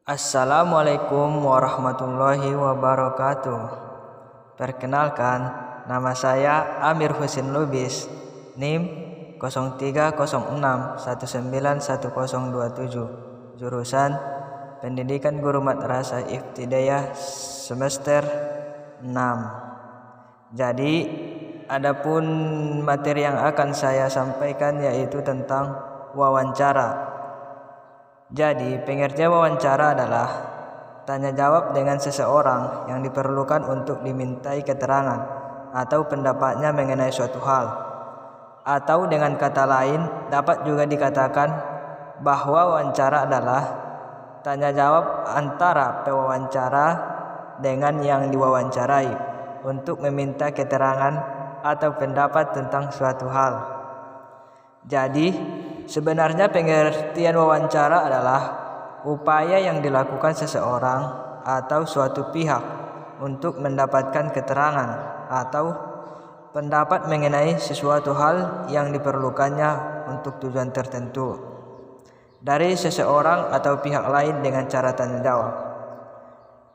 Assalamualaikum warahmatullahi wabarakatuh. Perkenalkan, nama saya Amir Husin Lubis, NIM 0306191027, jurusan Pendidikan Guru Madrasah Ibtidaiyah semester 6. Jadi, adapun materi yang akan saya sampaikan yaitu tentang wawancara. Jadi, pengertian wawancara adalah tanya jawab dengan seseorang yang diperlukan untuk dimintai keterangan atau pendapatnya mengenai suatu hal. Atau dengan kata lain, dapat juga dikatakan bahwa wawancara adalah tanya jawab antara pewawancara dengan yang diwawancarai untuk meminta keterangan atau pendapat tentang suatu hal. Jadi, sebenarnya pengertian wawancara adalah upaya yang dilakukan seseorang atau suatu pihak untuk mendapatkan keterangan atau pendapat mengenai sesuatu hal yang diperlukannya untuk tujuan tertentu dari seseorang atau pihak lain dengan cara tanya jawab.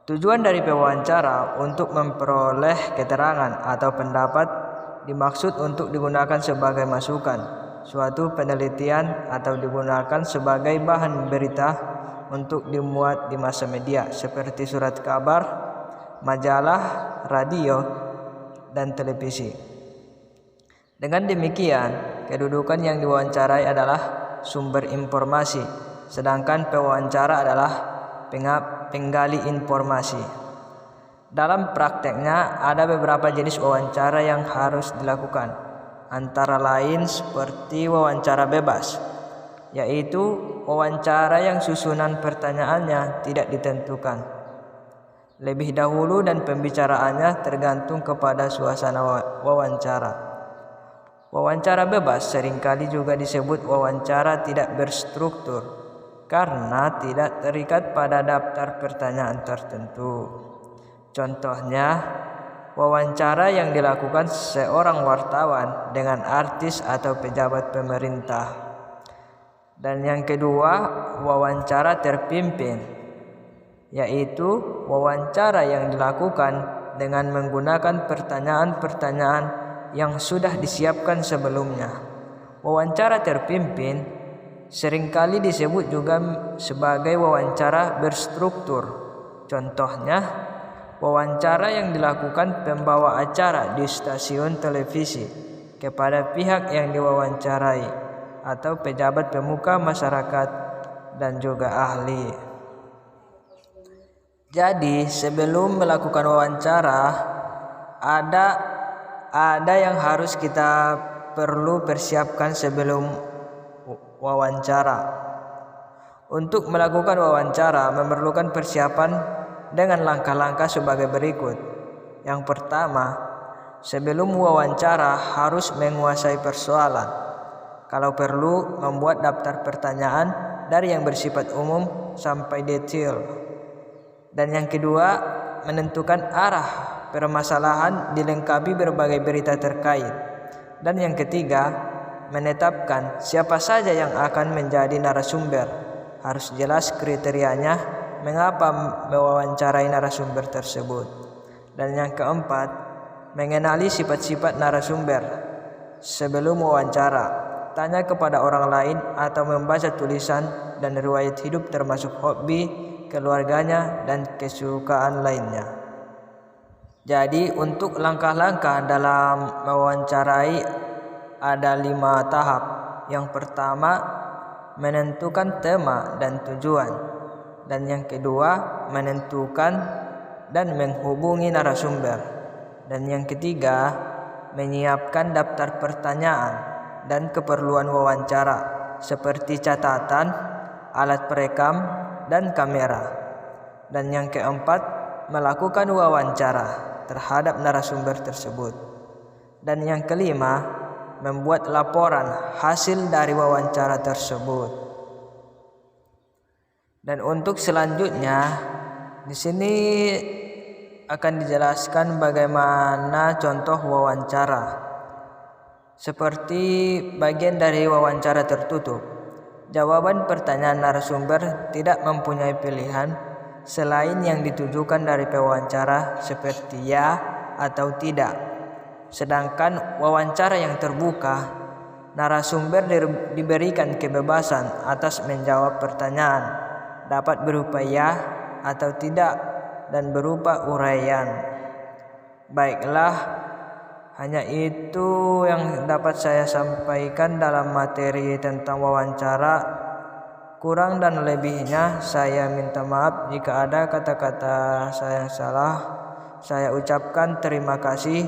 Tujuan dari pewawancara untuk memperoleh keterangan atau pendapat dimaksud untuk digunakan sebagai masukan suatu penelitian atau digunakan sebagai bahan berita untuk dimuat di massa media seperti surat kabar, majalah, radio, dan televisi. Dengan demikian, kedudukan yang diwawancarai adalah sumber informasi, sedangkan pewawancara adalah penggali informasi. Dalam prakteknya, ada beberapa jenis wawancara yang harus dilakukan. Antara lain seperti wawancara bebas, yaitu wawancara yang susunan pertanyaannya tidak ditentukan lebih dahulu dan pembicaraannya tergantung kepada suasana wawancara. Wawancara bebas seringkali juga disebut wawancara tidak berstruktur karena tidak terikat pada daftar pertanyaan tertentu. Contohnya, wawancara yang dilakukan seorang wartawan dengan artis atau pejabat pemerintah. Dan yang kedua, wawancara terpimpin, yaitu wawancara yang dilakukan dengan menggunakan pertanyaan-pertanyaan yang sudah disiapkan sebelumnya. Wawancara terpimpin seringkali disebut juga sebagai wawancara berstruktur. Contohnya, wawancara yang dilakukan pembawa acara di stasiun televisi kepada pihak yang diwawancarai atau pejabat pemuka masyarakat dan juga ahli. Jadi, sebelum melakukan wawancara ada yang harus kita perlu persiapkan sebelum wawancara. Untuk melakukan wawancara memerlukan persiapan dengan langkah-langkah sebagai berikut. Yang pertama, sebelum wawancara harus menguasai persoalan. Kalau perlu, membuat daftar pertanyaan dari yang bersifat umum sampai detail. Dan yang kedua, menentukan arah permasalahan dilengkapi berbagai berita terkait. Dan yang ketiga, menetapkan siapa saja yang akan menjadi narasumber. Harus jelas kriterianya mengapa mewawancarai narasumber tersebut. Dan yang keempat, mengenali sifat-sifat narasumber sebelum wawancara. Tanya kepada orang lain atau membaca tulisan dan riwayat hidup termasuk hobi, keluarganya, dan kesukaan lainnya. Jadi, untuk langkah-langkah dalam mewawancarai ada 5 tahap. Yang pertama, menentukan tema dan tujuan. Dan yang kedua, menentukan dan menghubungi narasumber. Dan yang ketiga, menyiapkan daftar pertanyaan dan keperluan wawancara seperti catatan, alat perekam, dan kamera. Dan yang keempat, melakukan wawancara terhadap narasumber tersebut. Dan yang kelima, membuat laporan hasil dari wawancara tersebut. Dan untuk selanjutnya, di sini akan dijelaskan bagaimana contoh wawancara. Seperti bagian dari wawancara tertutup. Jawaban pertanyaan narasumber tidak mempunyai pilihan selain yang ditujukan dari pewawancara seperti ya atau tidak. Sedangkan wawancara yang terbuka, narasumber diberikan kebebasan atas menjawab pertanyaan, dapat berupa ya atau tidak dan berupa uraian. Baiklah, hanya itu yang dapat saya sampaikan dalam materi tentang wawancara. Kurang dan lebihnya saya minta maaf jika ada kata-kata saya salah. Saya ucapkan terima kasih.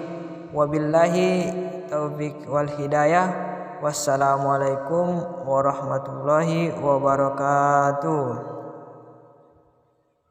Wabillahi taufik wal hidayah. Wassalamualaikum warahmatullahi wabarakatuh.